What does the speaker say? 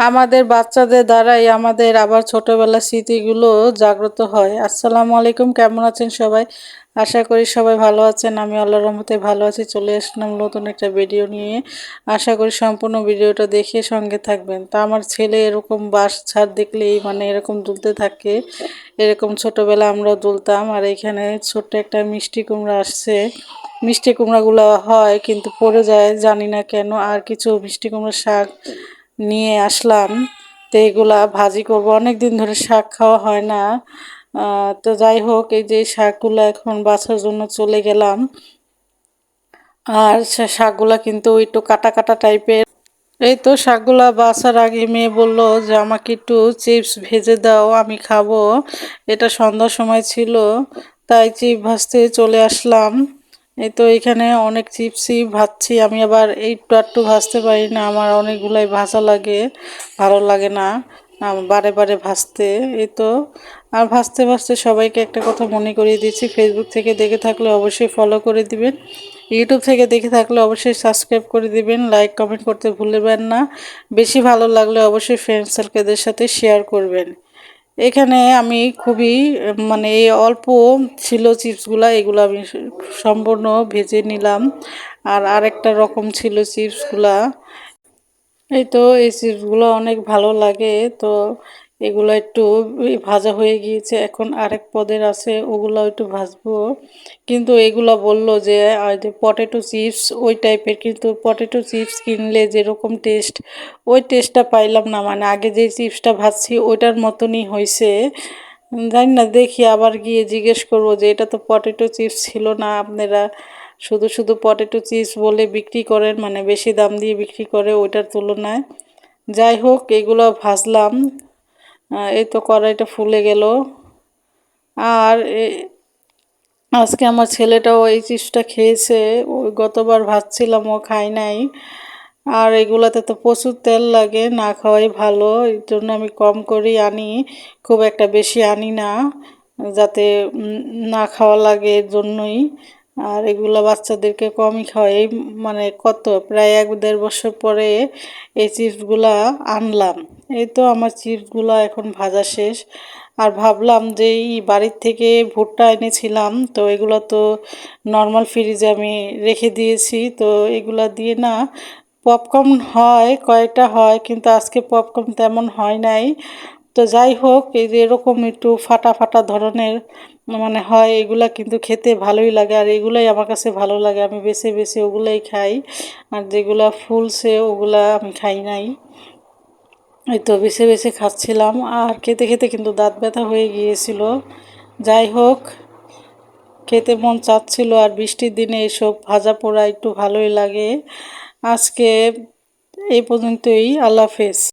আমাদের বাচ্চাদের দ্বারাই আমাদের আবার ছোটবেলার স্মৃতিগুলো জাগ্রত হয়। আসসালামু আলাইকুম, কেমন আছেন সবাই? আশা করি সবাই ভালো আছেন। আমি আল্লাহর রহমতে ভালো আছি। চলে আসলাম নতুন একটা ভিডিও নিয়ে। আশা করি সম্পূর্ণ ভিডিওটা দেখে সঙ্গে থাকবেন। তা আমার ছেলে এরকম বাঁশ ঝাড় দেখলেই মানে এরকম দুলতে থাকে। এরকম ছোটবেলা আমরাও দুলতাম। আর এখানে ছোট্ট একটা মিষ্টি কুমড়া আসছে। মিষ্টি কুমড়াগুলো হয় কিন্তু পড়ে যায়, জানি না কেন। আর কিছু মিষ্টি কুমড়ার শাক নিয়ে আসলাম। তো এগুলা ভাজি করব, অনেক দিন ধরে শাক খাওয়া হয় না। তো যাই হোক, এই যে শাকগুলো এখন বাছার জন্য চলে গেলাম। আর শাকগুলা কিন্তু একটু কাটা কাটা টাইপের। এই তো শাকগুলা বাছার আগে মেয়ে বলল যে আমাকে একটু চিপস ভেজে দাও, আমি খাবো। এটা সন্ধ্যার সময় ছিল, তাই চিপস ভাজতে চলে আসলাম। এই তো এখানে অনেক চিপসই ভাজছি আমি। আবার একটু আধটু ভাজতে পারি না, আমার অনেকগুলাই ভাজা লাগে, ভালো লাগে না বারে বারে ভাজতে। এই তো আর ভাজতে ভাজতে সবাইকে একটা কথা মনে করিয়ে দিচ্ছি, ফেসবুক থেকে দেখে থাকলে অবশ্যই ফলো করে দিবেন, ইউটিউব থেকে দেখে থাকলে অবশ্যই সাবস্ক্রাইব করে দিবেন, লাইক কমেন্ট করতে ভুলবেন না। বেশি ভালো লাগলে অবশ্যই ফ্রেন্ড সার্কেলদের সাথে শেয়ার করবেন। এখানে আমি খুবই মানে এই অল্প ছিল চিপসগুলা, এগুলো আমি সম্পূর্ণ ভেজে নিলাম। আর আরেকটা রকম ছিল চিপসগুলা। এই তো এই চিপসগুলো অনেক ভালো লাগে। তো এগুলো একটু ভাজা হয়ে গিয়েছে, এখন আরেক পদের আছে, ওগুলো একটু ভাজবো। কিন্তু এগুলা বললো যে পটেটো চিপস ওই টাইপের, কিন্তু পটেটো চিপস কিনলে যেরকম টেস্ট, ওই টেস্টটা পাইলাম না। মানে আগে যে চিপসটা ভাজছি ওইটার মতনই হয়েছে। জানি না, দেখি আবার গিয়ে জিজ্ঞেস করবো যে এটা তো পটেটো চিপস ছিল না, আপনারা শুধু শুধু পটেটো চিপস বলে বিক্রি করেন, মানে বেশি দাম দিয়ে বিক্রি করে ওইটার তুলনায়। যাই হোক, এগুলো ভাজলাম। এই তো কড়াইটা ফুলে গেল। আর আজকে আমার ছেলেটাও এই চিপসটা খেয়েছে। ওই গতবার ভাজছিলাম, ও খায় নাই। আর এগুলাতে তো প্রচুর তেল লাগে, না খাওয়াই ভালো। এই জন্য আমি কম করেই আনি, খুব একটা বেশি আনি না, যাতে না খাওয়া লাগে এর জন্যই। আর এগুলা বাচ্চাদেরকে কমই খাওয়াই। এই মানে কত প্রায় 1-1.5 বছর পরে এই চিপসগুলা আনলাম। এই তো আমার চিপসগুলা এখন ভাজা শেষ। আর ভাবলাম যে এই বাড়ির থেকে ভুট্টা এনেছিলাম, তো এগুলো তো নর্মাল ফ্রিজে আমি রেখে দিয়েছি, তো এগুলা দিয়ে না পপকর্ন হয়, কয়টা হয়, কিন্তু আজকে পপকর্ন তেমন হয় নাই। তো যাই হোক, এই যে এরকম একটু ফাটা ফাটা ধরনের মানে হয়, এগুলা কিন্তু খেতে ভালোই লাগে। আর এগুলাই আমার কাছে ভালো লাগে, আমি বেছে বেছে ওগুলাই খাই। আর যেগুলা ফুলছে ওগুলা আমি খাই নাই। এই তো বেছে বেছে খাচ্ছিলাম, আর খেতে খেতে কিন্তু দাঁত ব্যথা হয়ে গিয়েছিল। যাই হোক, খেতে মন চাচ্ছিল, আর বৃষ্টির দিনে এসব ভাজা পোড়া একটু ভালোই লাগে। আজকে এই পর্যন্তই, আল্লাহ হাফেজ।